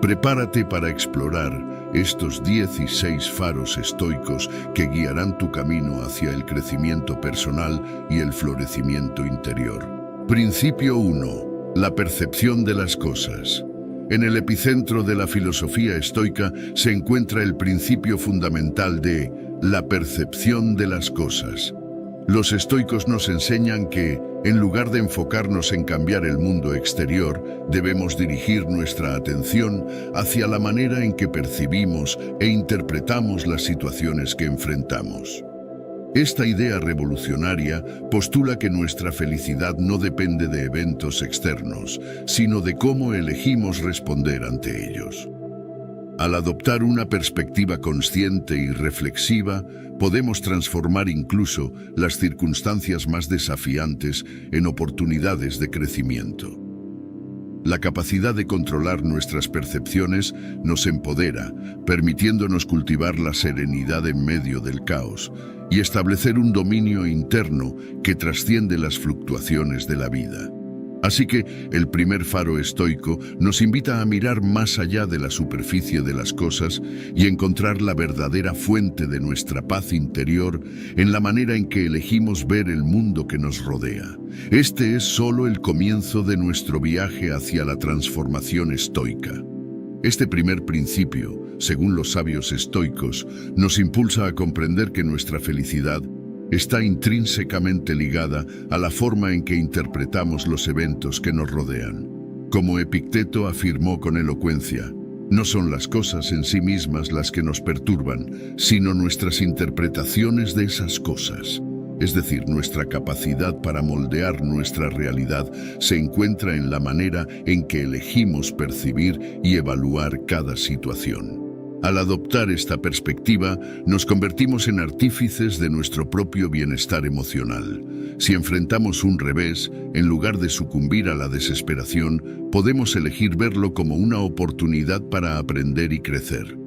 Prepárate para explorar estos 16 faros estoicos que guiarán tu camino hacia el crecimiento personal y el florecimiento interior. Principio 1. La percepción de las cosas. En el epicentro de la filosofía estoica se encuentra el principio fundamental de la percepción de las cosas. Los estoicos nos enseñan que, en lugar de enfocarnos en cambiar el mundo exterior, debemos dirigir nuestra atención hacia la manera en que percibimos e interpretamos las situaciones que enfrentamos. Esta idea revolucionaria postula que nuestra felicidad no depende de eventos externos, sino de cómo elegimos responder ante ellos. Al adoptar una perspectiva consciente y reflexiva, podemos transformar incluso las circunstancias más desafiantes en oportunidades de crecimiento. La capacidad de controlar nuestras percepciones nos empodera, permitiéndonos cultivar la serenidad en medio del caos y establecer un dominio interno que trasciende las fluctuaciones de la vida. Así que el primer faro estoico nos invita a mirar más allá de la superficie de las cosas y encontrar la verdadera fuente de nuestra paz interior en la manera en que elegimos ver el mundo que nos rodea. Este es solo el comienzo de nuestro viaje hacia la transformación estoica. Este primer principio, según los sabios estoicos, nos impulsa a comprender que nuestra felicidad está intrínsecamente ligada a la forma en que interpretamos los eventos que nos rodean. Como Epicteto afirmó con elocuencia, no son las cosas en sí mismas las que nos perturban, sino nuestras interpretaciones de esas cosas. Es decir, nuestra capacidad para moldear nuestra realidad se encuentra en la manera en que elegimos percibir y evaluar cada situación. Al adoptar esta perspectiva, nos convertimos en artífices de nuestro propio bienestar emocional. Si enfrentamos un revés, en lugar de sucumbir a la desesperación, podemos elegir verlo como una oportunidad para aprender y crecer.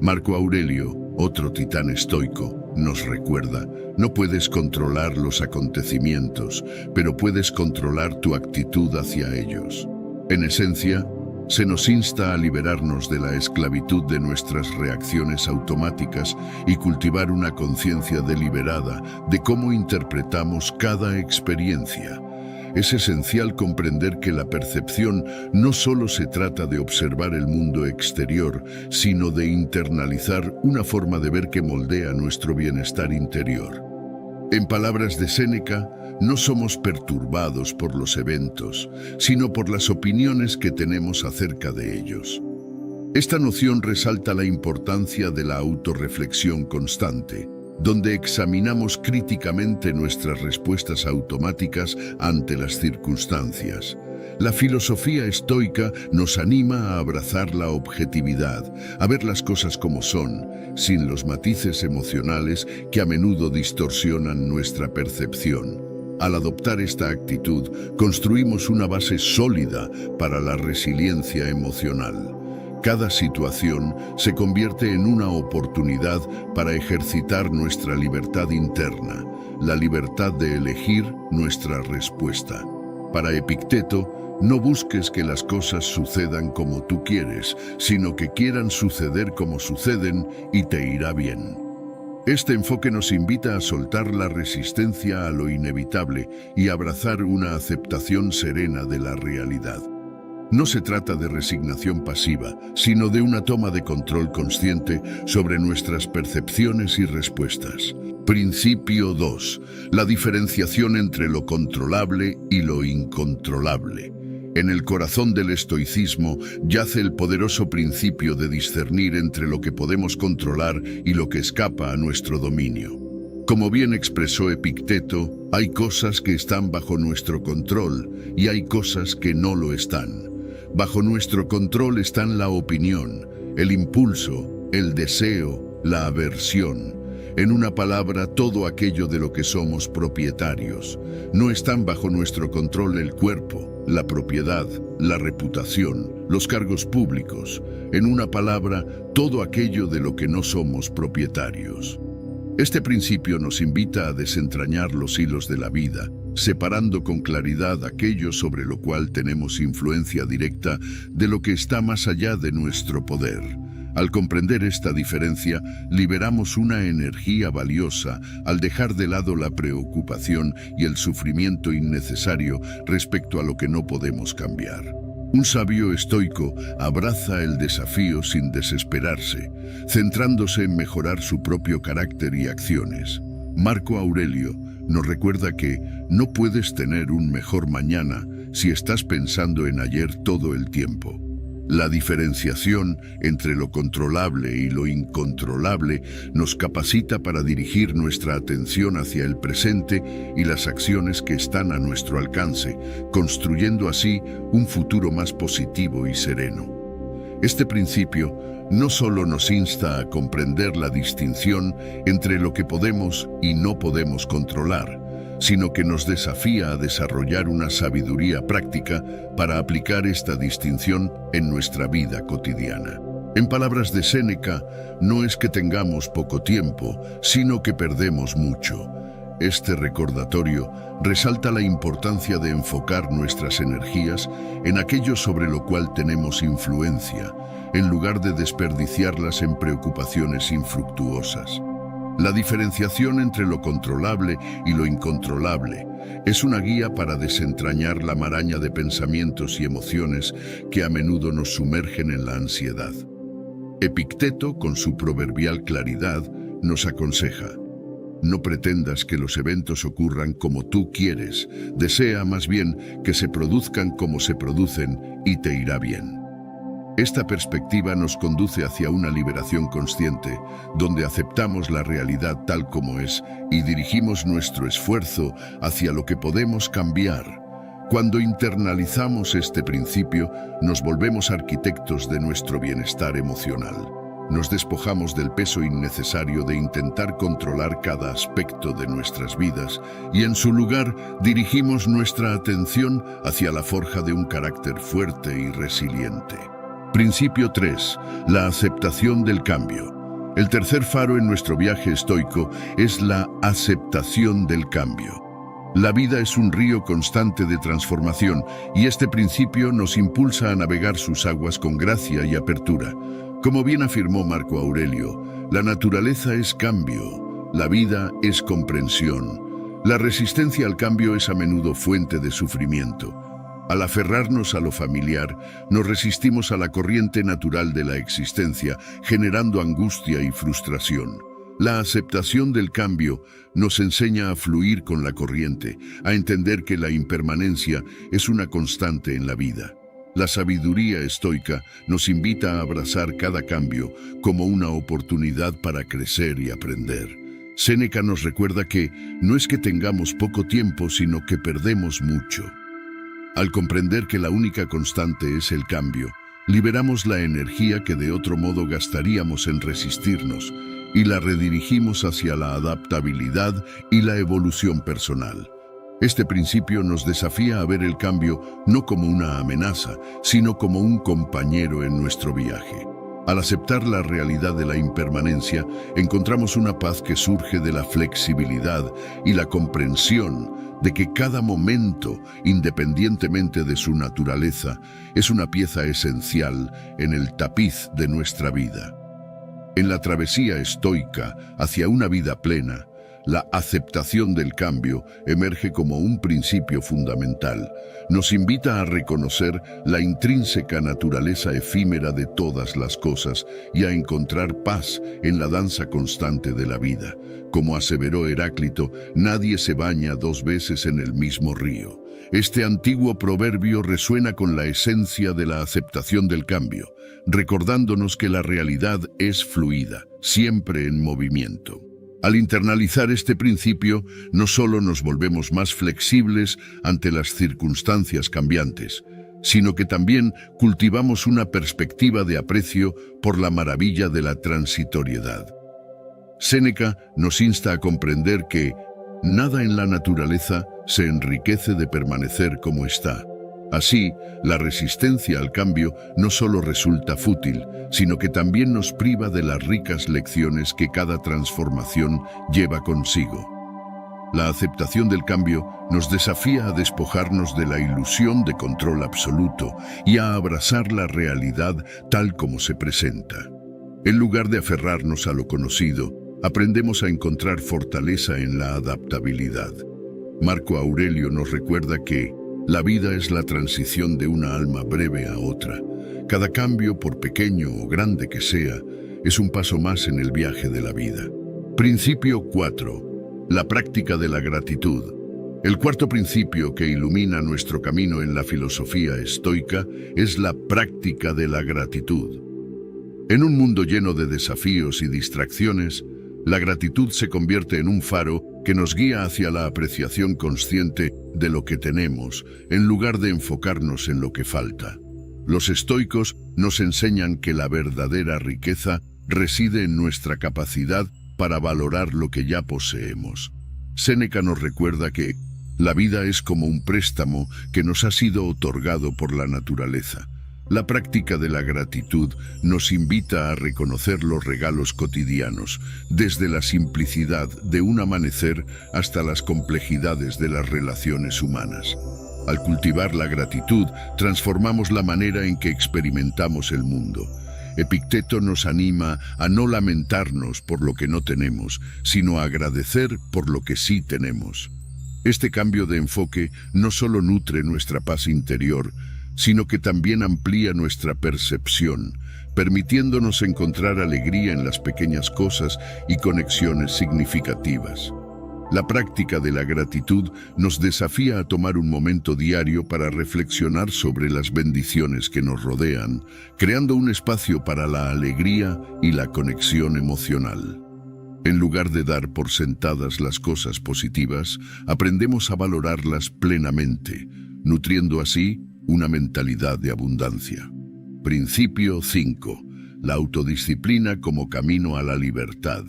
Marco Aurelio, otro titán estoico, nos recuerda: no puedes controlar los acontecimientos, pero puedes controlar tu actitud hacia ellos. En esencia, se nos insta a liberarnos de la esclavitud de nuestras reacciones automáticas y cultivar una conciencia deliberada de cómo interpretamos cada experiencia. Es esencial comprender que la percepción no solo se trata de observar el mundo exterior, sino de internalizar una forma de ver que moldea nuestro bienestar interior. En palabras de Séneca, no somos perturbados por los eventos, sino por las opiniones que tenemos acerca de ellos. Esta noción resalta la importancia de la autorreflexión constante, donde examinamos críticamente nuestras respuestas automáticas ante las circunstancias. La filosofía estoica nos anima a abrazar la objetividad, a ver las cosas como son, sin los matices emocionales que a menudo distorsionan nuestra percepción. Al adoptar esta actitud, construimos una base sólida para la resiliencia emocional. Cada situación se convierte en una oportunidad para ejercitar nuestra libertad interna, la libertad de elegir nuestra respuesta. Para Epicteto, no busques que las cosas sucedan como tú quieres, sino que quieran suceder como suceden y te irá bien. Este enfoque nos invita a soltar la resistencia a lo inevitable y abrazar una aceptación serena de la realidad. No se trata de resignación pasiva, sino de una toma de control consciente sobre nuestras percepciones y respuestas. Principio 2. La diferenciación entre lo controlable y lo incontrolable. En el corazón del estoicismo yace el poderoso principio de discernir entre lo que podemos controlar y lo que escapa a nuestro dominio. Como bien expresó Epicteto, hay cosas que están bajo nuestro control y hay cosas que no lo están. Bajo nuestro control están la opinión, el impulso, el deseo, la aversión. En una palabra, todo aquello de lo que somos propietarios. No están bajo nuestro control el cuerpo, la propiedad, la reputación, los cargos públicos. En una palabra, todo aquello de lo que no somos propietarios. Este principio nos invita a desentrañar los hilos de la vida separando con claridad aquello sobre lo cual tenemos influencia directa de lo que está más allá de nuestro poder. Al comprender esta diferencia, liberamos una energía valiosa al dejar de lado la preocupación y el sufrimiento innecesario respecto a lo que no podemos cambiar. Un sabio estoico abraza el desafío sin desesperarse, centrándose en mejorar su propio carácter y acciones. Marco Aurelio nos recuerda que no puedes tener un mejor mañana si estás pensando en ayer todo el tiempo. La diferenciación entre lo controlable y lo incontrolable nos capacita para dirigir nuestra atención hacia el presente y las acciones que están a nuestro alcance, construyendo así un futuro más positivo y sereno. Este principio no solo nos insta a comprender la distinción entre lo que podemos y no podemos controlar, sino que nos desafía a desarrollar una sabiduría práctica para aplicar esta distinción en nuestra vida cotidiana. En palabras de Séneca, no es que tengamos poco tiempo, sino que perdemos mucho. Este recordatorio resalta la importancia de enfocar nuestras energías en aquello sobre lo cual tenemos influencia, en lugar de desperdiciarlas en preocupaciones infructuosas. La diferenciación entre lo controlable y lo incontrolable es una guía para desentrañar la maraña de pensamientos y emociones que a menudo nos sumergen en la ansiedad. Epicteto, con su proverbial claridad, nos aconseja: no pretendas que los eventos ocurran como tú quieres, desea más bien que se produzcan como se producen y te irá bien. Esta perspectiva nos conduce hacia una liberación consciente, donde aceptamos la realidad tal como es y dirigimos nuestro esfuerzo hacia lo que podemos cambiar. Cuando internalizamos este principio, nos volvemos arquitectos de nuestro bienestar emocional. Nos despojamos del peso innecesario de intentar controlar cada aspecto de nuestras vidas y en su lugar dirigimos nuestra atención hacia la forja de un carácter fuerte y resiliente. Principio 3. La aceptación del cambio. El tercer faro en nuestro viaje estoico es la aceptación del cambio. La vida es un río constante de transformación y este principio nos impulsa a navegar sus aguas con gracia y apertura. Como bien afirmó Marco Aurelio, la naturaleza es cambio, la vida es comprensión. La resistencia al cambio es a menudo fuente de sufrimiento. Al aferrarnos a lo familiar, nos resistimos a la corriente natural de la existencia, generando angustia y frustración. La aceptación del cambio nos enseña a fluir con la corriente, a entender que la impermanencia es una constante en la vida. La sabiduría estoica nos invita a abrazar cada cambio como una oportunidad para crecer y aprender. Séneca nos recuerda que no es que tengamos poco tiempo, sino que perdemos mucho. Al comprender que la única constante es el cambio, liberamos la energía que de otro modo gastaríamos en resistirnos y la redirigimos hacia la adaptabilidad y la evolución personal. Este principio nos desafía a ver el cambio no como una amenaza, sino como un compañero en nuestro viaje. Al aceptar la realidad de la impermanencia, encontramos una paz que surge de la flexibilidad y la comprensión de que cada momento, independientemente de su naturaleza, es una pieza esencial en el tapiz de nuestra vida. En la travesía estoica hacia una vida plena, la aceptación del cambio emerge como un principio fundamental. Nos invita a reconocer la intrínseca naturaleza efímera de todas las cosas y a encontrar paz en la danza constante de la vida. Como aseveró Heráclito, nadie se baña dos veces en el mismo río. Este antiguo proverbio resuena con la esencia de la aceptación del cambio, recordándonos que la realidad es fluida, siempre en movimiento. Al internalizar este principio, no solo nos volvemos más flexibles ante las circunstancias cambiantes, sino que también cultivamos una perspectiva de aprecio por la maravilla de la transitoriedad. Séneca nos insta a comprender que nada en la naturaleza se enriquece de permanecer como está. Así, la resistencia al cambio no solo resulta fútil, sino que también nos priva de las ricas lecciones que cada transformación lleva consigo. La aceptación del cambio nos desafía a despojarnos de la ilusión de control absoluto y a abrazar la realidad tal como se presenta. En lugar de aferrarnos a lo conocido, aprendemos a encontrar fortaleza en la adaptabilidad. Marco Aurelio nos recuerda que la vida es la transición de una alma breve a otra. Cada cambio, por pequeño o grande que sea, es un paso más en el viaje de la vida. Principio 4. La práctica de la gratitud. El cuarto principio que ilumina nuestro camino en la filosofía estoica es la práctica de la gratitud. En un mundo lleno de desafíos y distracciones, la gratitud se convierte en un faro que nos guía hacia la apreciación consciente de lo que tenemos, en lugar de enfocarnos en lo que falta. Los estoicos nos enseñan que la verdadera riqueza reside en nuestra capacidad para valorar lo que ya poseemos. Séneca nos recuerda que la vida es como un préstamo que nos ha sido otorgado por la naturaleza. La práctica de la gratitud nos invita a reconocer los regalos cotidianos, desde la simplicidad de un amanecer hasta las complejidades de las relaciones humanas. Al cultivar la gratitud, transformamos la manera en que experimentamos el mundo. Epicteto nos anima a no lamentarnos por lo que no tenemos, sino a agradecer por lo que sí tenemos. Este cambio de enfoque no solo nutre nuestra paz interior, sino que también amplía nuestra percepción, permitiéndonos encontrar alegría en las pequeñas cosas y conexiones significativas. La práctica de la gratitud nos desafía a tomar un momento diario para reflexionar sobre las bendiciones que nos rodean, creando un espacio para la alegría y la conexión emocional. En lugar de dar por sentadas las cosas positivas, aprendemos a valorarlas plenamente, nutriendo así una mentalidad de abundancia. Principio 5. La autodisciplina como camino a la libertad.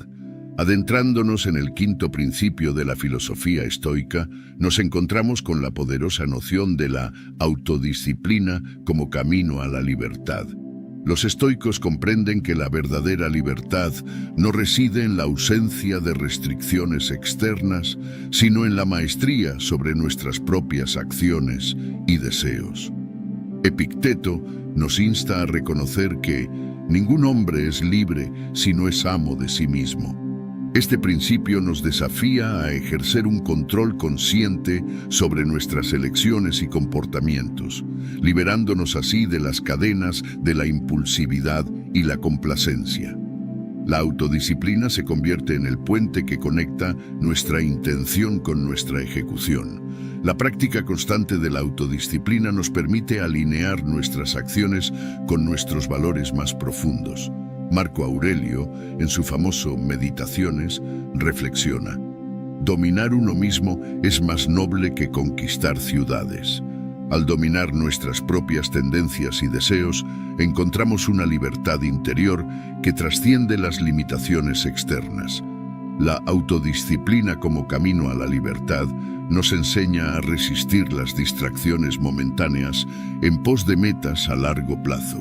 Adentrándonos en el quinto principio de la filosofía estoica, nos encontramos con la poderosa noción de la autodisciplina como camino a la libertad. Los estoicos comprenden que la verdadera libertad no reside en la ausencia de restricciones externas, sino en la maestría sobre nuestras propias acciones y deseos. Epicteto nos insta a reconocer que ningún hombre es libre si no es amo de sí mismo. Este principio nos desafía a ejercer un control consciente sobre nuestras elecciones y comportamientos, liberándonos así de las cadenas de la impulsividad y la complacencia. La autodisciplina se convierte en el puente que conecta nuestra intención con nuestra ejecución. La práctica constante de la autodisciplina nos permite alinear nuestras acciones con nuestros valores más profundos. Marco Aurelio, en su famoso Meditaciones, reflexiona: dominar uno mismo es más noble que conquistar ciudades. Al dominar nuestras propias tendencias y deseos, encontramos una libertad interior que trasciende las limitaciones externas. La autodisciplina como camino a la libertad nos enseña a resistir las distracciones momentáneas en pos de metas a largo plazo.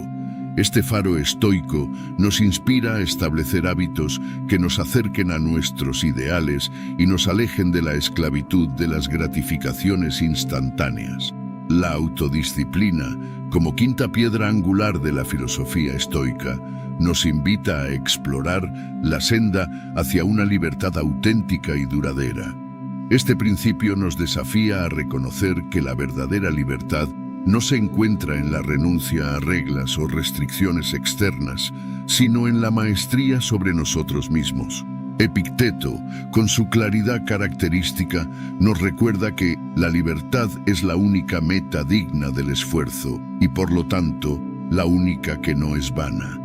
Este faro estoico nos inspira a establecer hábitos que nos acerquen a nuestros ideales y nos alejen de la esclavitud de las gratificaciones instantáneas. La autodisciplina, como quinta piedra angular de la filosofía estoica, nos invita a explorar la senda hacia una libertad auténtica y duradera. Este principio nos desafía a reconocer que la verdadera libertad no se encuentra en la renuncia a reglas o restricciones externas, sino en la maestría sobre nosotros mismos. Epicteto, con su claridad característica, nos recuerda que la libertad es la única meta digna del esfuerzo y, por lo tanto, la única que no es vana.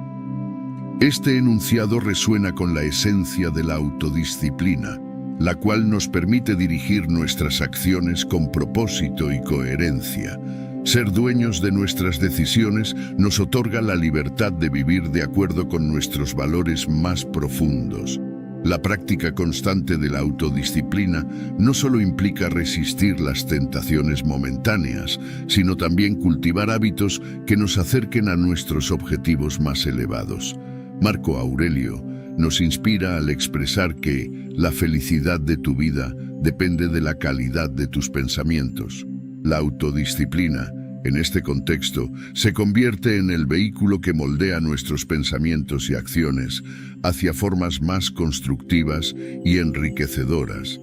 Este enunciado resuena con la esencia de la autodisciplina, la cual nos permite dirigir nuestras acciones con propósito y coherencia. Ser dueños de nuestras decisiones nos otorga la libertad de vivir de acuerdo con nuestros valores más profundos. La práctica constante de la autodisciplina no solo implica resistir las tentaciones momentáneas, sino también cultivar hábitos que nos acerquen a nuestros objetivos más elevados. Marco Aurelio nos inspira al expresar que la felicidad de tu vida depende de la calidad de tus pensamientos. La autodisciplina, en este contexto, se convierte en el vehículo que moldea nuestros pensamientos y acciones hacia formas más constructivas y enriquecedoras.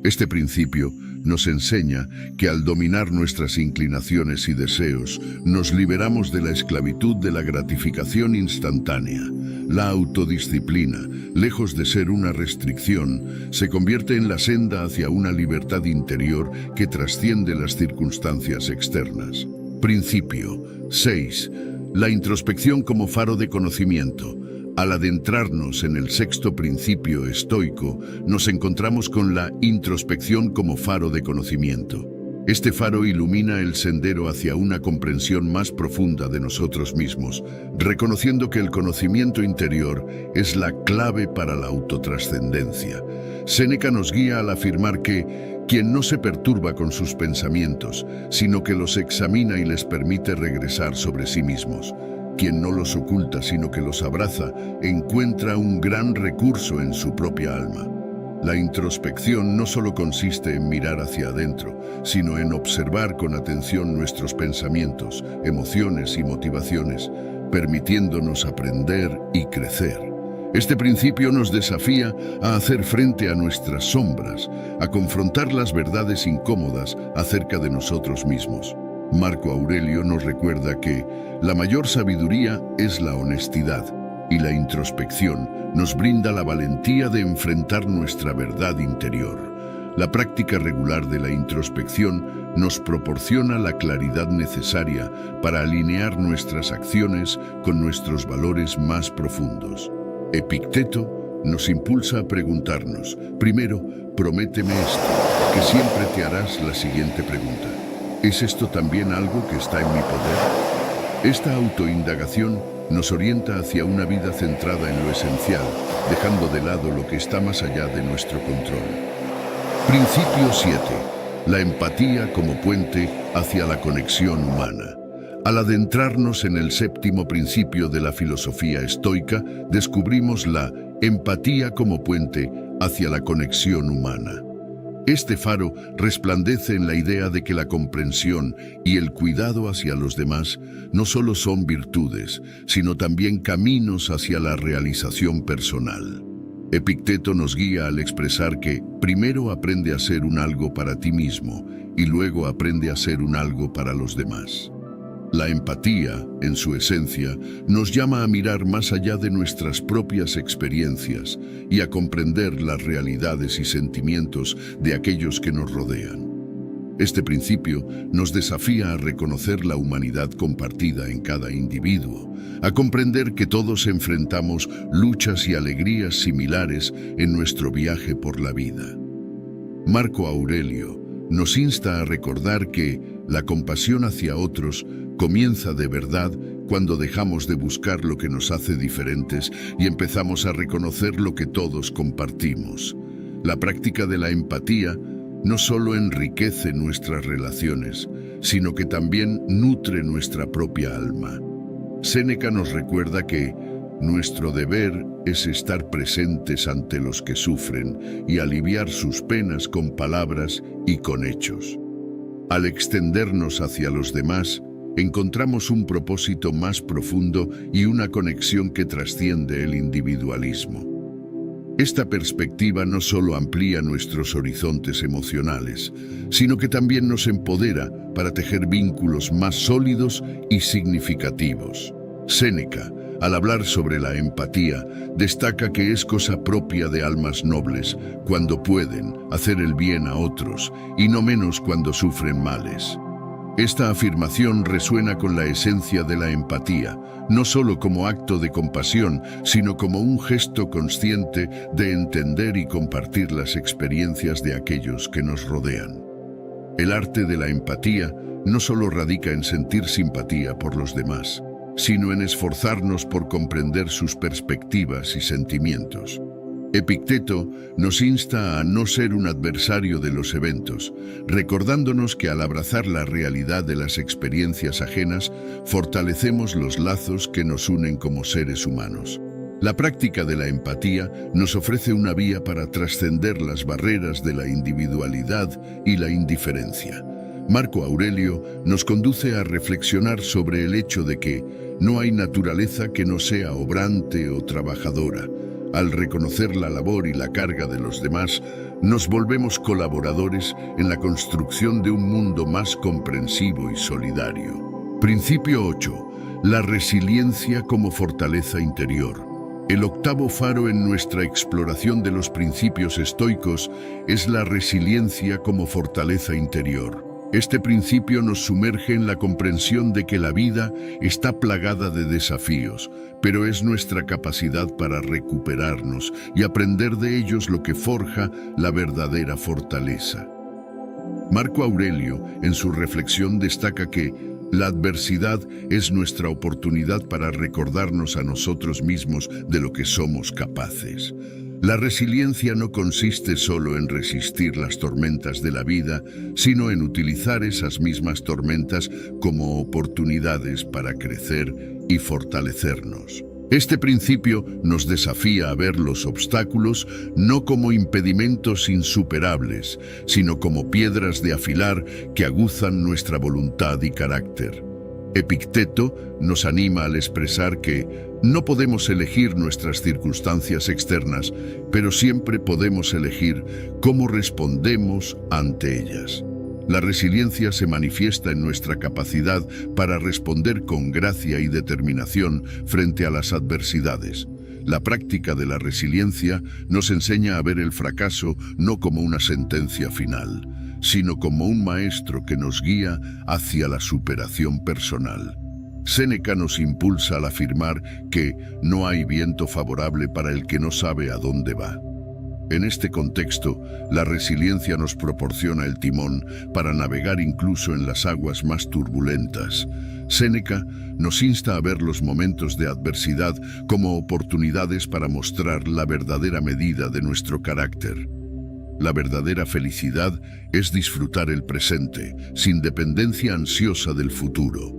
Este principio nos enseña que al dominar nuestras inclinaciones y deseos, nos liberamos de la esclavitud de la gratificación instantánea. La autodisciplina, lejos de ser una restricción, se convierte en la senda hacia una libertad interior que trasciende las circunstancias externas. Principio 6. La introspección como faro de conocimiento. Al adentrarnos en el sexto principio estoico, nos encontramos con la introspección como faro de conocimiento. Este faro ilumina el sendero hacia una comprensión más profunda de nosotros mismos, reconociendo que el conocimiento interior es la clave para la autotrascendencia. Séneca nos guía al afirmar que quien no se perturba con sus pensamientos, sino que los examina y les permite regresar sobre sí mismos. Quien no los oculta, sino que los abraza, encuentra un gran recurso en su propia alma. La introspección no solo consiste en mirar hacia adentro, sino en observar con atención nuestros pensamientos, emociones y motivaciones, permitiéndonos aprender y crecer. Este principio nos desafía a hacer frente a nuestras sombras, a confrontar las verdades incómodas acerca de nosotros mismos. Marco Aurelio nos recuerda que la mayor sabiduría es la honestidad, y la introspección nos brinda la valentía de enfrentar nuestra verdad interior. La práctica regular de la introspección nos proporciona la claridad necesaria para alinear nuestras acciones con nuestros valores más profundos. Epicteto nos impulsa a preguntarnos: primero, prométeme esto, que siempre te harás la siguiente pregunta: ¿es esto también algo que está en mi poder? Esta autoindagación nos orienta hacia una vida centrada en lo esencial, dejando de lado lo que está más allá de nuestro control. Principio 7. La empatía como puente hacia la conexión humana. Al adentrarnos en el séptimo principio de la filosofía estoica, descubrimos la empatía como puente hacia la conexión humana. Este faro resplandece en la idea de que la comprensión y el cuidado hacia los demás no solo son virtudes, sino también caminos hacia la realización personal. Epicteto nos guía al expresar que primero aprende a ser un algo para ti mismo y luego aprende a ser un algo para los demás. La empatía, en su esencia, nos llama a mirar más allá de nuestras propias experiencias y a comprender las realidades y sentimientos de aquellos que nos rodean. Este principio nos desafía a reconocer la humanidad compartida en cada individuo, a comprender que todos enfrentamos luchas y alegrías similares en nuestro viaje por la vida. Marco Aurelio nos insta a recordar que la compasión hacia otros comienza de verdad cuando dejamos de buscar lo que nos hace diferentes y empezamos a reconocer lo que todos compartimos. La práctica de la empatía no solo enriquece nuestras relaciones, sino que también nutre nuestra propia alma. Séneca nos recuerda que nuestro deber es estar presentes ante los que sufren y aliviar sus penas con palabras y con hechos. Al extendernos hacia los demás, encontramos un propósito más profundo y una conexión que trasciende el individualismo. Esta perspectiva no solo amplía nuestros horizontes emocionales, sino que también nos empodera para tejer vínculos más sólidos y significativos. Séneca, al hablar sobre la empatía, destaca que es cosa propia de almas nobles cuando pueden hacer el bien a otros y no menos cuando sufren males. Esta afirmación resuena con la esencia de la empatía, no solo como acto de compasión, sino como un gesto consciente de entender y compartir las experiencias de aquellos que nos rodean. El arte de la empatía no solo radica en sentir simpatía por los demás, sino en esforzarnos por comprender sus perspectivas y sentimientos. Epicteto nos insta a no ser un adversario de los eventos, recordándonos que al abrazar la realidad de las experiencias ajenas, fortalecemos los lazos que nos unen como seres humanos. La práctica de la empatía nos ofrece una vía para trascender las barreras de la individualidad y la indiferencia. Marco Aurelio nos conduce a reflexionar sobre el hecho de que no hay naturaleza que no sea obrante o trabajadora. Al reconocer la labor y la carga de los demás, nos volvemos colaboradores en la construcción de un mundo más comprensivo y solidario. Principio 8. La resiliencia como fortaleza interior. El octavo faro en nuestra exploración de los principios estoicos es la resiliencia como fortaleza interior. Este principio nos sumerge en la comprensión de que la vida está plagada de desafíos, pero es nuestra capacidad para recuperarnos y aprender de ellos lo que forja la verdadera fortaleza. Marco Aurelio, en su reflexión, destaca que la adversidad es nuestra oportunidad para recordarnos a nosotros mismos de lo que somos capaces. La resiliencia no consiste solo en resistir las tormentas de la vida, sino en utilizar esas mismas tormentas como oportunidades para crecer y fortalecernos. Este principio nos desafía a ver los obstáculos no como impedimentos insuperables, sino como piedras de afilar que aguzan nuestra voluntad y carácter. Epicteto nos anima al expresar que no podemos elegir nuestras circunstancias externas, pero siempre podemos elegir cómo respondemos ante ellas. La resiliencia se manifiesta en nuestra capacidad para responder con gracia y determinación frente a las adversidades. La práctica de la resiliencia nos enseña a ver el fracaso no como una sentencia final, sino como un maestro que nos guía hacia la superación personal. Séneca nos impulsa al afirmar que no hay viento favorable para el que no sabe a dónde va. En este contexto, la resiliencia nos proporciona el timón para navegar incluso en las aguas más turbulentas. Séneca nos insta a ver los momentos de adversidad como oportunidades para mostrar la verdadera medida de nuestro carácter. La verdadera felicidad es disfrutar el presente, sin dependencia ansiosa del futuro.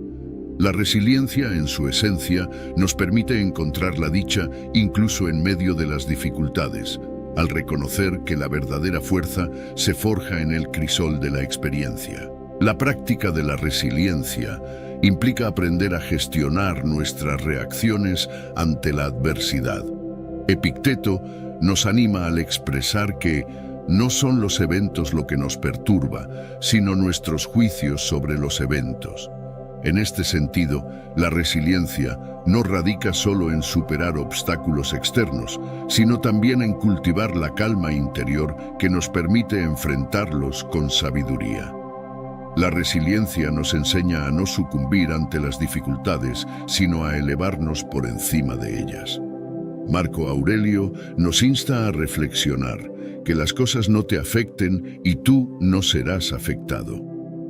La resiliencia, en su esencia, nos permite encontrar la dicha incluso en medio de las dificultades, al reconocer que la verdadera fuerza se forja en el crisol de la experiencia. La práctica de la resiliencia implica aprender a gestionar nuestras reacciones ante la adversidad. Epicteto nos anima al expresar que no son los eventos lo que nos perturba, sino nuestros juicios sobre los eventos. En este sentido, la resiliencia no radica solo en superar obstáculos externos, sino también en cultivar la calma interior que nos permite enfrentarlos con sabiduría. La resiliencia nos enseña a no sucumbir ante las dificultades, sino a elevarnos por encima de ellas. Marco Aurelio nos insta a reflexionar, que las cosas no te afecten y tú no serás afectado.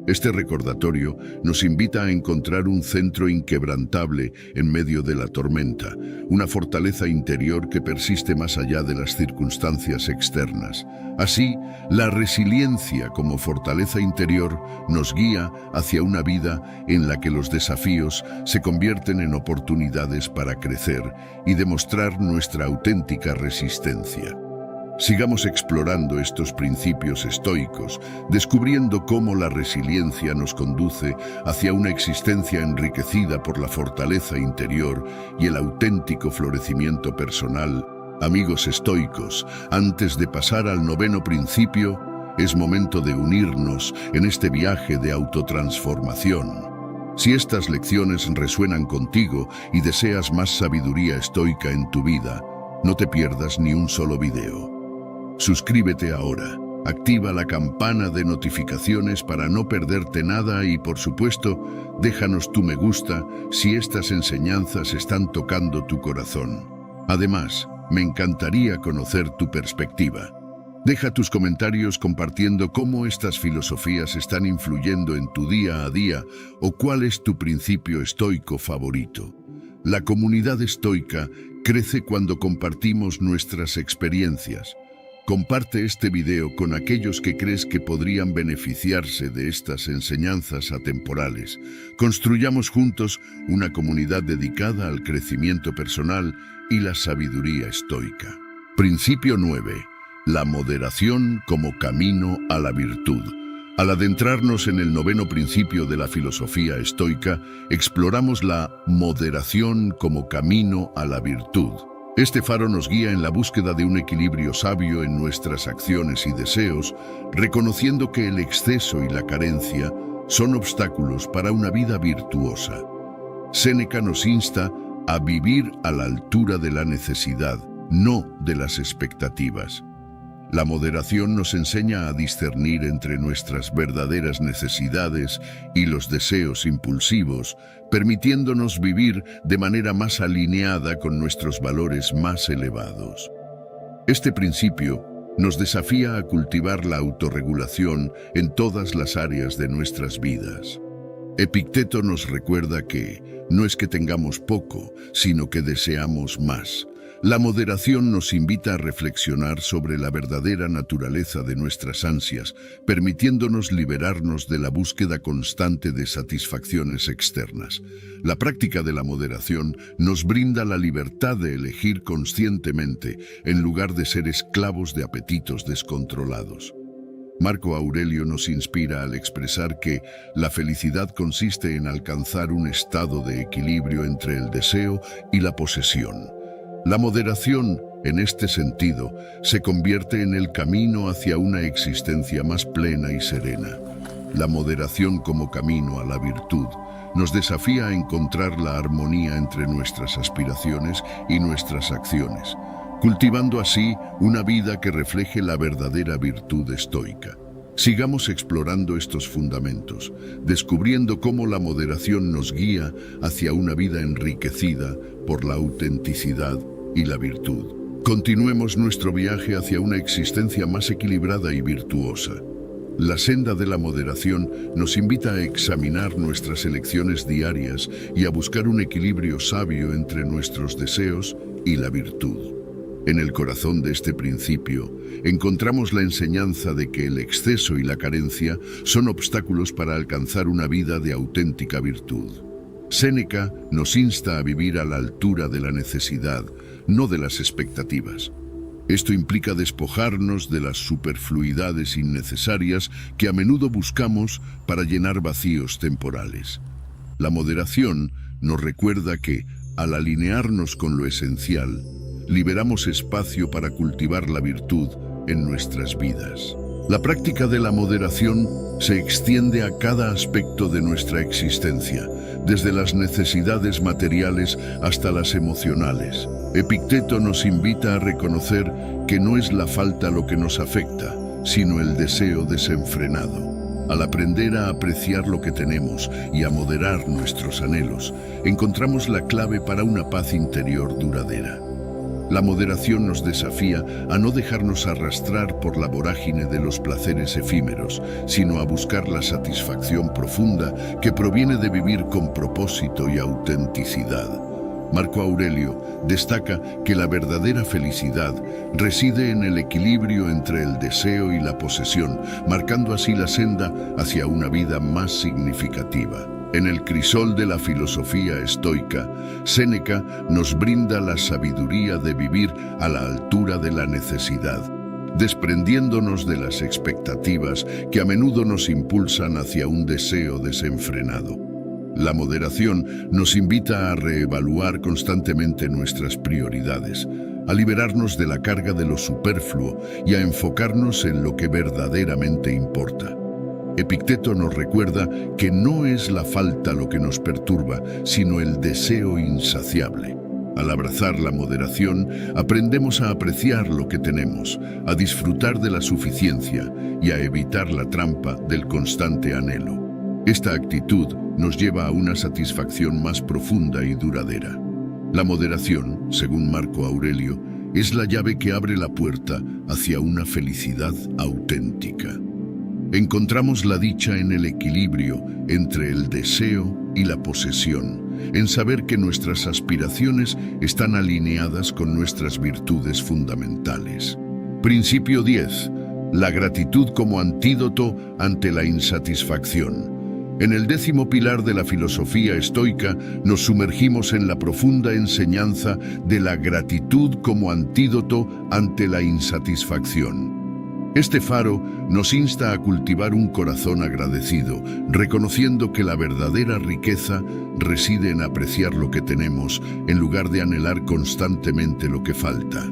Este recordatorio nos invita a encontrar un centro inquebrantable en medio de la tormenta, una fortaleza interior que persiste más allá de las circunstancias externas. Así, la resiliencia como fortaleza interior nos guía hacia una vida en la que los desafíos se convierten en oportunidades para crecer y demostrar nuestra auténtica resistencia. Sigamos explorando estos principios estoicos, descubriendo cómo la resiliencia nos conduce hacia una existencia enriquecida por la fortaleza interior y el auténtico florecimiento personal. Amigos estoicos, antes de pasar al noveno principio, es momento de unirnos en este viaje de autotransformación. Si estas lecciones resuenan contigo y deseas más sabiduría estoica en tu vida, no te pierdas ni un solo video. Suscríbete ahora, activa la campana de notificaciones para no perderte nada y, por supuesto, déjanos tu me gusta si estas enseñanzas están tocando tu corazón. Además, me encantaría conocer tu perspectiva. Deja tus comentarios compartiendo cómo estas filosofías están influyendo en tu día a día o cuál es tu principio estoico favorito. La comunidad estoica crece cuando compartimos nuestras experiencias. Comparte este video con aquellos que crees que podrían beneficiarse de estas enseñanzas atemporales. Construyamos juntos una comunidad dedicada al crecimiento personal y la sabiduría estoica. Principio 9. La moderación como camino a la virtud. Al adentrarnos en el noveno principio de la filosofía estoica, exploramos la moderación como camino a la virtud. Este faro nos guía en la búsqueda de un equilibrio sabio en nuestras acciones y deseos, reconociendo que el exceso y la carencia son obstáculos para una vida virtuosa. Séneca nos insta a vivir a la altura de la necesidad, no de las expectativas. La moderación nos enseña a discernir entre nuestras verdaderas necesidades y los deseos impulsivos, permitiéndonos vivir de manera más alineada con nuestros valores más elevados. Este principio nos desafía a cultivar la autorregulación en todas las áreas de nuestras vidas. Epicteto nos recuerda que no es que tengamos poco, sino que deseamos más. La moderación nos invita a reflexionar sobre la verdadera naturaleza de nuestras ansias, permitiéndonos liberarnos de la búsqueda constante de satisfacciones externas. La práctica de la moderación nos brinda la libertad de elegir conscientemente, en lugar de ser esclavos de apetitos descontrolados. Marco Aurelio nos inspira al expresar que la felicidad consiste en alcanzar un estado de equilibrio entre el deseo y la posesión. La moderación, en este sentido, se convierte en el camino hacia una existencia más plena y serena. La moderación como camino a la virtud nos desafía a encontrar la armonía entre nuestras aspiraciones y nuestras acciones, cultivando así una vida que refleje la verdadera virtud estoica. Sigamos explorando estos fundamentos, descubriendo cómo la moderación nos guía hacia una vida enriquecida por la autenticidad y la virtud. Continuemos nuestro viaje hacia una existencia más equilibrada y virtuosa. La senda de la moderación nos invita a examinar nuestras elecciones diarias y a buscar un equilibrio sabio entre nuestros deseos y la virtud. En el corazón de este principio, encontramos la enseñanza de que el exceso y la carencia son obstáculos para alcanzar una vida de auténtica virtud. Séneca nos insta a vivir a la altura de la necesidad, no de las expectativas. Esto implica despojarnos de las superfluidades innecesarias que a menudo buscamos para llenar vacíos temporales. La moderación nos recuerda que, al alinearnos con lo esencial, liberamos espacio para cultivar la virtud en nuestras vidas. La práctica de la moderación se extiende a cada aspecto de nuestra existencia, desde las necesidades materiales hasta las emocionales. Epicteto nos invita a reconocer que no es la falta lo que nos afecta, sino el deseo desenfrenado. Al aprender a apreciar lo que tenemos y a moderar nuestros anhelos, encontramos la clave para una paz interior duradera. La moderación nos desafía a no dejarnos arrastrar por la vorágine de los placeres efímeros, sino a buscar la satisfacción profunda que proviene de vivir con propósito y autenticidad. Marco Aurelio destaca que la verdadera felicidad reside en el equilibrio entre el deseo y la posesión, marcando así la senda hacia una vida más significativa. En el crisol de la filosofía estoica, Séneca nos brinda la sabiduría de vivir a la altura de la necesidad, desprendiéndonos de las expectativas que a menudo nos impulsan hacia un deseo desenfrenado. La moderación nos invita a reevaluar constantemente nuestras prioridades, a liberarnos de la carga de lo superfluo y a enfocarnos en lo que verdaderamente importa. Epicteto nos recuerda que no es la falta lo que nos perturba, sino el deseo insaciable. Al abrazar la moderación, aprendemos a apreciar lo que tenemos, a disfrutar de la suficiencia y a evitar la trampa del constante anhelo. Esta actitud nos lleva a una satisfacción más profunda y duradera. La moderación, según Marco Aurelio, es la llave que abre la puerta hacia una felicidad auténtica. Encontramos la dicha en el equilibrio entre el deseo y la posesión, en saber que nuestras aspiraciones están alineadas con nuestras virtudes fundamentales. Principio 10. La gratitud como antídoto ante la insatisfacción. En el 10º pilar de la filosofía estoica nos sumergimos en la profunda enseñanza de la gratitud como antídoto ante la insatisfacción. Este faro nos insta a cultivar un corazón agradecido, reconociendo que la verdadera riqueza reside en apreciar lo que tenemos en lugar de anhelar constantemente lo que falta.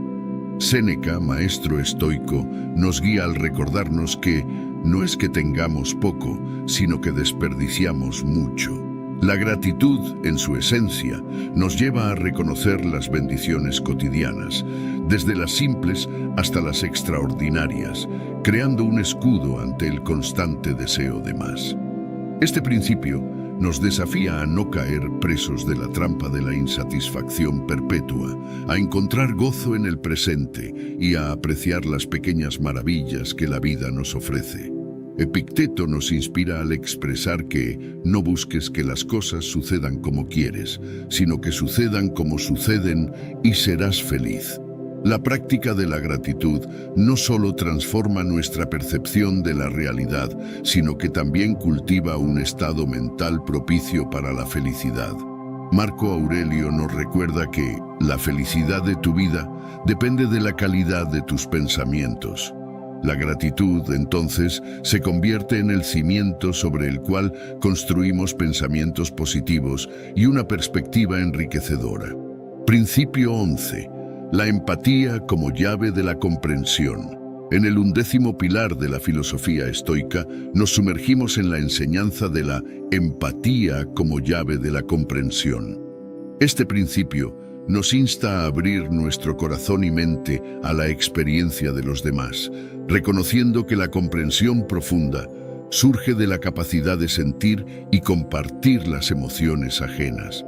Séneca, maestro estoico, nos guía al recordarnos que no es que tengamos poco, sino que desperdiciamos mucho. La gratitud, en su esencia, nos lleva a reconocer las bendiciones cotidianas, desde las simples hasta las extraordinarias, creando un escudo ante el constante deseo de más. Este principio nos desafía a no caer presos de la trampa de la insatisfacción perpetua, a encontrar gozo en el presente y a apreciar las pequeñas maravillas que la vida nos ofrece. Epicteto nos inspira al expresar que no busques que las cosas sucedan como quieres, sino que sucedan como suceden y serás feliz. La práctica de la gratitud no solo transforma nuestra percepción de la realidad, sino que también cultiva un estado mental propicio para la felicidad. Marco Aurelio nos recuerda que la felicidad de tu vida depende de la calidad de tus pensamientos. La gratitud, entonces, se convierte en el cimiento sobre el cual construimos pensamientos positivos y una perspectiva enriquecedora. Principio 11. La empatía como llave de la comprensión. En el 11º pilar de la filosofía estoica, nos sumergimos en la enseñanza de la empatía como llave de la comprensión. Este principio nos insta a abrir nuestro corazón y mente a la experiencia de los demás, reconociendo que la comprensión profunda surge de la capacidad de sentir y compartir las emociones ajenas.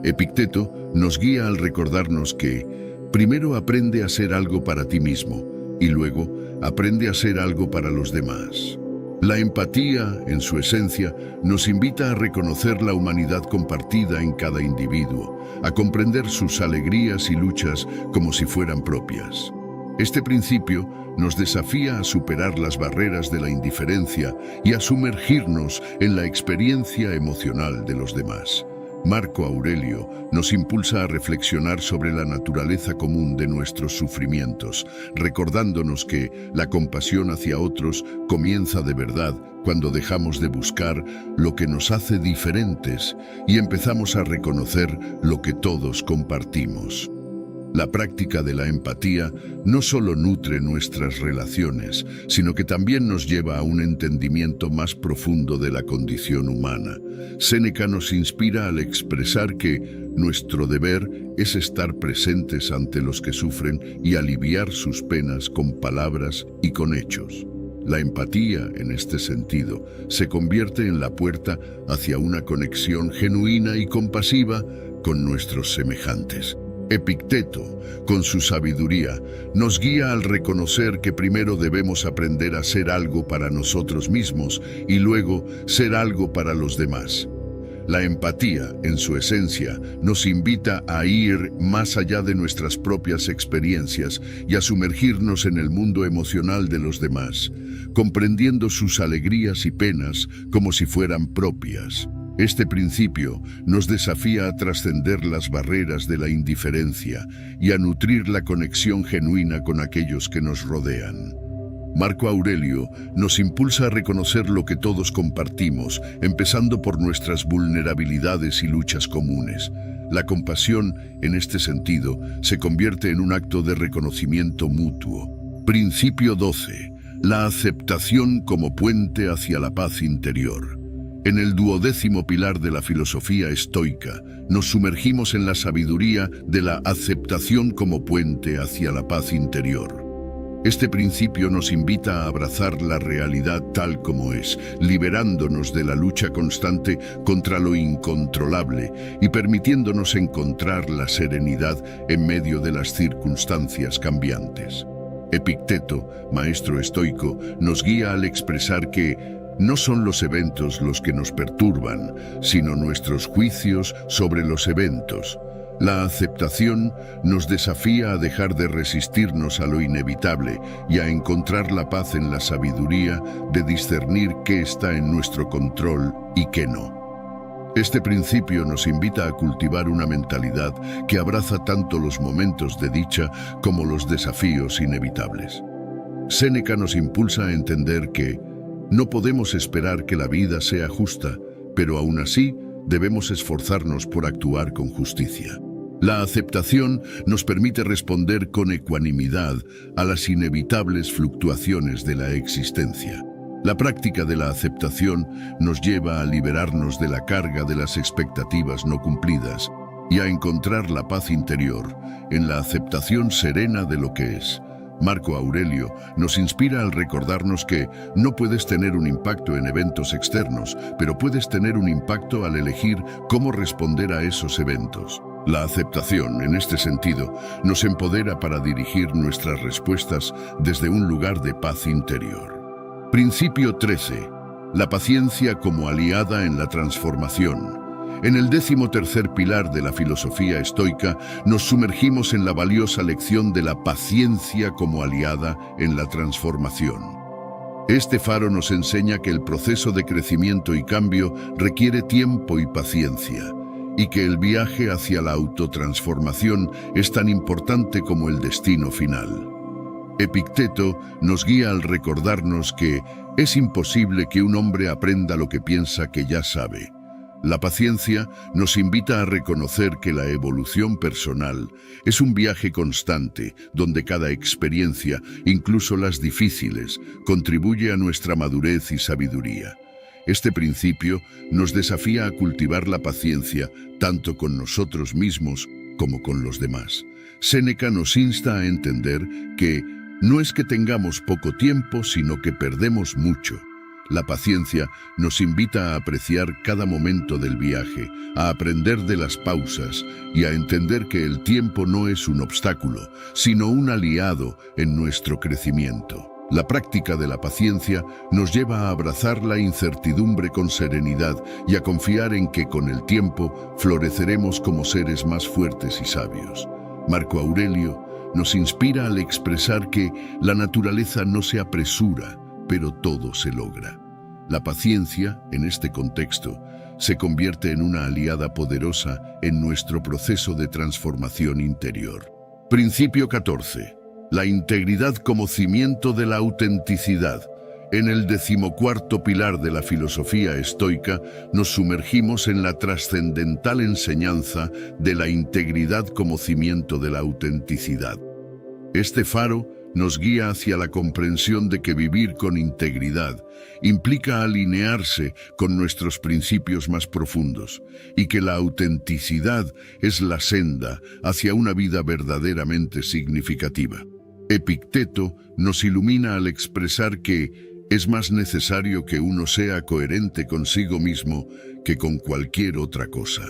Epicteto nos guía al recordarnos que primero aprende a ser algo para ti mismo y luego aprende a ser algo para los demás. La empatía, en su esencia, nos invita a reconocer la humanidad compartida en cada individuo, a comprender sus alegrías y luchas como si fueran propias. Este principio nos desafía a superar las barreras de la indiferencia y a sumergirnos en la experiencia emocional de los demás. Marco Aurelio nos impulsa a reflexionar sobre la naturaleza común de nuestros sufrimientos, recordándonos que la compasión hacia otros comienza de verdad cuando dejamos de buscar lo que nos hace diferentes y empezamos a reconocer lo que todos compartimos. La práctica de la empatía no solo nutre nuestras relaciones, sino que también nos lleva a un entendimiento más profundo de la condición humana. Séneca nos inspira al expresar que nuestro deber es estar presentes ante los que sufren y aliviar sus penas con palabras y con hechos. La empatía, en este sentido, se convierte en la puerta hacia una conexión genuina y compasiva con nuestros semejantes. Epicteto, con su sabiduría, nos guía al reconocer que primero debemos aprender a ser algo para nosotros mismos y luego ser algo para los demás. La empatía, en su esencia, nos invita a ir más allá de nuestras propias experiencias y a sumergirnos en el mundo emocional de los demás, comprendiendo sus alegrías y penas como si fueran propias. Este principio nos desafía a trascender las barreras de la indiferencia y a nutrir la conexión genuina con aquellos que nos rodean. Marco Aurelio nos impulsa a reconocer lo que todos compartimos, empezando por nuestras vulnerabilidades y luchas comunes. La compasión, en este sentido, se convierte en un acto de reconocimiento mutuo. Principio 12. La aceptación como puente hacia la paz interior. En el 12º pilar de la filosofía estoica, nos sumergimos en la sabiduría de la aceptación como puente hacia la paz interior. Este principio nos invita a abrazar la realidad tal como es, liberándonos de la lucha constante contra lo incontrolable y permitiéndonos encontrar la serenidad en medio de las circunstancias cambiantes. Epicteto, maestro estoico, nos guía al expresar que no son los eventos los que nos perturban, sino nuestros juicios sobre los eventos. La aceptación nos desafía a dejar de resistirnos a lo inevitable y a encontrar la paz en la sabiduría de discernir qué está en nuestro control y qué no. Este principio nos invita a cultivar una mentalidad que abraza tanto los momentos de dicha como los desafíos inevitables. Séneca nos impulsa a entender que no podemos esperar que la vida sea justa, pero aún así debemos esforzarnos por actuar con justicia. La aceptación nos permite responder con ecuanimidad a las inevitables fluctuaciones de la existencia. La práctica de la aceptación nos lleva a liberarnos de la carga de las expectativas no cumplidas y a encontrar la paz interior en la aceptación serena de lo que es. Marco Aurelio nos inspira al recordarnos que no puedes tener un impacto en eventos externos, pero puedes tener un impacto al elegir cómo responder a esos eventos. La aceptación, en este sentido, nos empodera para dirigir nuestras respuestas desde un lugar de paz interior. Principio 13. La paciencia como aliada en la transformación. En el 13º pilar de la filosofía estoica, nos sumergimos en la valiosa lección de la paciencia como aliada en la transformación. Este faro nos enseña que el proceso de crecimiento y cambio requiere tiempo y paciencia, y que el viaje hacia la autotransformación es tan importante como el destino final. Epicteto nos guía al recordarnos que es imposible que un hombre aprenda lo que piensa que ya sabe. La paciencia nos invita a reconocer que la evolución personal es un viaje constante, donde cada experiencia, incluso las difíciles, contribuye a nuestra madurez y sabiduría. Este principio nos desafía a cultivar la paciencia tanto con nosotros mismos como con los demás. Séneca nos insta a entender que no es que tengamos poco tiempo, sino que perdemos mucho. La paciencia nos invita a apreciar cada momento del viaje, a aprender de las pausas y a entender que el tiempo no es un obstáculo, sino un aliado en nuestro crecimiento. La práctica de la paciencia nos lleva a abrazar la incertidumbre con serenidad y a confiar en que con el tiempo floreceremos como seres más fuertes y sabios. Marco Aurelio nos inspira al expresar que la naturaleza no se apresura, pero todo se logra. La paciencia, en este contexto, se convierte en una aliada poderosa en nuestro proceso de transformación interior. Principio 14. La integridad como cimiento de la autenticidad. En el 14º pilar de la filosofía estoica, nos sumergimos en la trascendental enseñanza de la integridad como cimiento de la autenticidad. Este faro nos guía hacia la comprensión de que vivir con integridad implica alinearse con nuestros principios más profundos y que la autenticidad es la senda hacia una vida verdaderamente significativa. Epicteto nos ilumina al expresar que es más necesario que uno sea coherente consigo mismo que con cualquier otra cosa.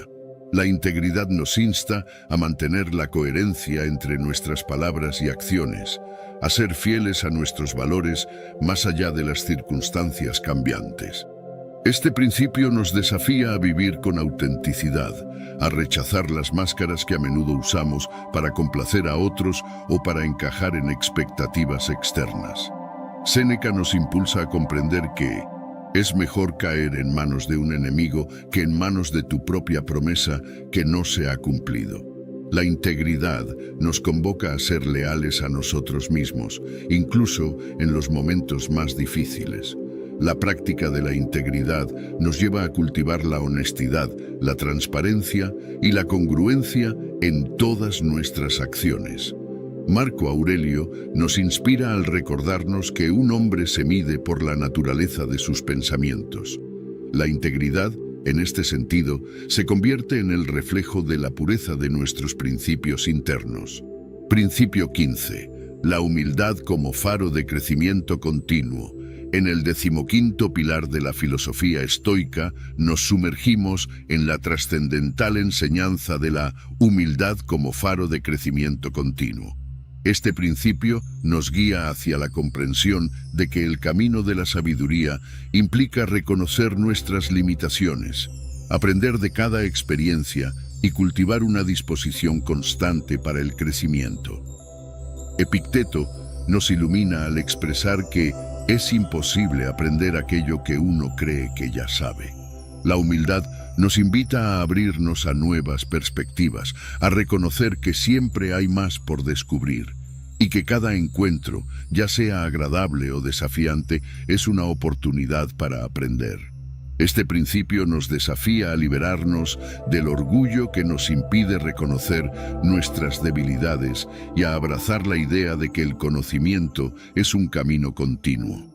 La integridad nos insta a mantener la coherencia entre nuestras palabras y acciones, a ser fieles a nuestros valores más allá de las circunstancias cambiantes. Este principio nos desafía a vivir con autenticidad, a rechazar las máscaras que a menudo usamos para complacer a otros o para encajar en expectativas externas. Séneca nos impulsa a comprender que es mejor caer en manos de un enemigo que en manos de tu propia promesa que no se ha cumplido. La integridad nos convoca a ser leales a nosotros mismos, incluso en los momentos más difíciles. La práctica de la integridad nos lleva a cultivar la honestidad, la transparencia y la congruencia en todas nuestras acciones. Marco Aurelio nos inspira al recordarnos que un hombre se mide por la naturaleza de sus pensamientos. La integridad, en este sentido, se convierte en el reflejo de la pureza de nuestros principios internos. Principio 15. La humildad como faro de crecimiento continuo. En el 15º pilar de la filosofía estoica, nos sumergimos en la trascendental enseñanza de la humildad como faro de crecimiento continuo. Este principio nos guía hacia la comprensión de que el camino de la sabiduría implica reconocer nuestras limitaciones, aprender de cada experiencia y cultivar una disposición constante para el crecimiento. Epicteto nos ilumina al expresar que es imposible aprender aquello que uno cree que ya sabe. La humildad nos invita a abrirnos a nuevas perspectivas, a reconocer que siempre hay más por descubrir y que cada encuentro, ya sea agradable o desafiante, es una oportunidad para aprender. Este principio nos desafía a liberarnos del orgullo que nos impide reconocer nuestras debilidades y a abrazar la idea de que el conocimiento es un camino continuo.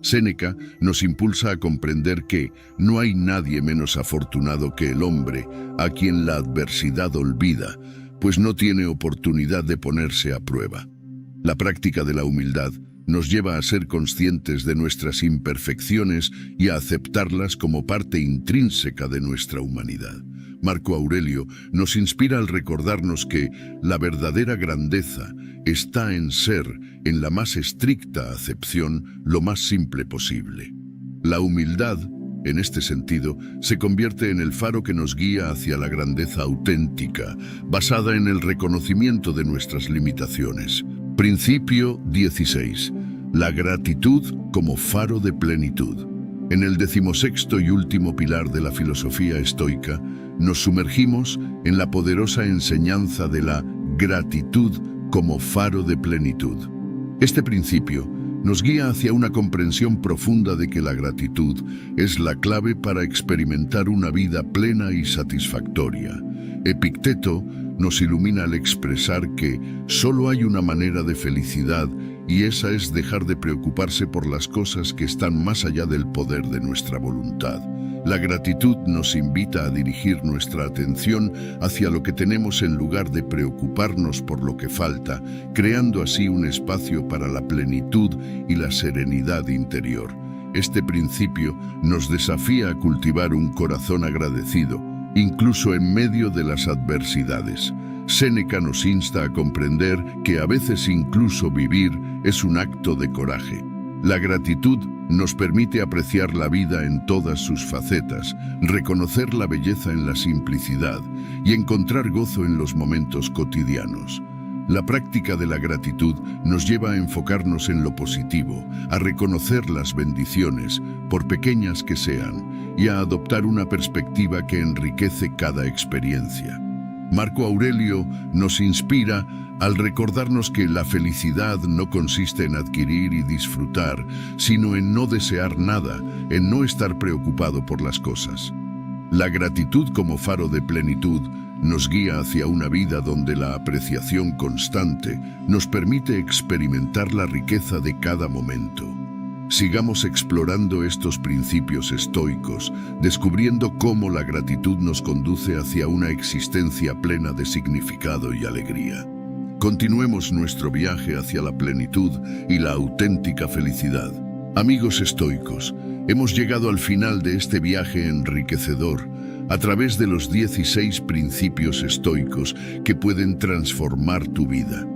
Séneca nos impulsa a comprender que no hay nadie menos afortunado que el hombre a quien la adversidad olvida, pues no tiene oportunidad de ponerse a prueba. La práctica de la humildad nos lleva a ser conscientes de nuestras imperfecciones y a aceptarlas como parte intrínseca de nuestra humanidad. Marco Aurelio nos inspira al recordarnos que la verdadera grandeza está en ser, en la más estricta acepción, lo más simple posible. La humildad, en este sentido, se convierte en el faro que nos guía hacia la grandeza auténtica, basada en el reconocimiento de nuestras limitaciones. Principio 16. La gratitud como faro de plenitud. En el 16º y último pilar de la filosofía estoica, nos sumergimos en la poderosa enseñanza de la gratitud como faro de plenitud. Este principio nos guía hacia una comprensión profunda de que la gratitud es la clave para experimentar una vida plena y satisfactoria. Epicteto nos ilumina al expresar que solo hay una manera de felicidad y esa es dejar de preocuparse por las cosas que están más allá del poder de nuestra voluntad. La gratitud nos invita a dirigir nuestra atención hacia lo que tenemos en lugar de preocuparnos por lo que falta, creando así un espacio para la plenitud y la serenidad interior. Este principio nos desafía a cultivar un corazón agradecido, incluso en medio de las adversidades. Séneca nos insta a comprender que a veces incluso vivir es un acto de coraje. La gratitud nos permite apreciar la vida en todas sus facetas, reconocer la belleza en la simplicidad y encontrar gozo en los momentos cotidianos. La práctica de la gratitud nos lleva a enfocarnos en lo positivo, a reconocer las bendiciones, por pequeñas que sean, y a adoptar una perspectiva que enriquece cada experiencia. Marco Aurelio nos inspira al recordarnos que la felicidad no consiste en adquirir y disfrutar, sino en no desear nada, en no estar preocupado por las cosas. La gratitud como faro de plenitud nos guía hacia una vida donde la apreciación constante nos permite experimentar la riqueza de cada momento. Sigamos explorando estos principios estoicos, descubriendo cómo la gratitud nos conduce hacia una existencia plena de significado y alegría. Continuemos nuestro viaje hacia la plenitud y la auténtica felicidad. Amigos estoicos, hemos llegado al final de este viaje enriquecedor a través de los 16 principios estoicos que pueden transformar tu vida.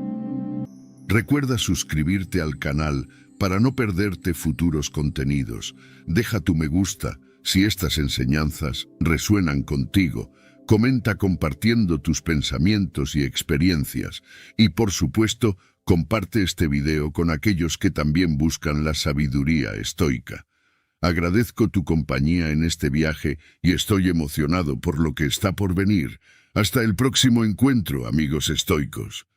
Recuerda suscribirte al canal para no perderte futuros contenidos. Deja tu me gusta si estas enseñanzas resuenan contigo. Comenta compartiendo tus pensamientos y experiencias. Y por supuesto, comparte este video con aquellos que también buscan la sabiduría estoica. Agradezco tu compañía en este viaje y estoy emocionado por lo que está por venir. Hasta el próximo encuentro, amigos estoicos.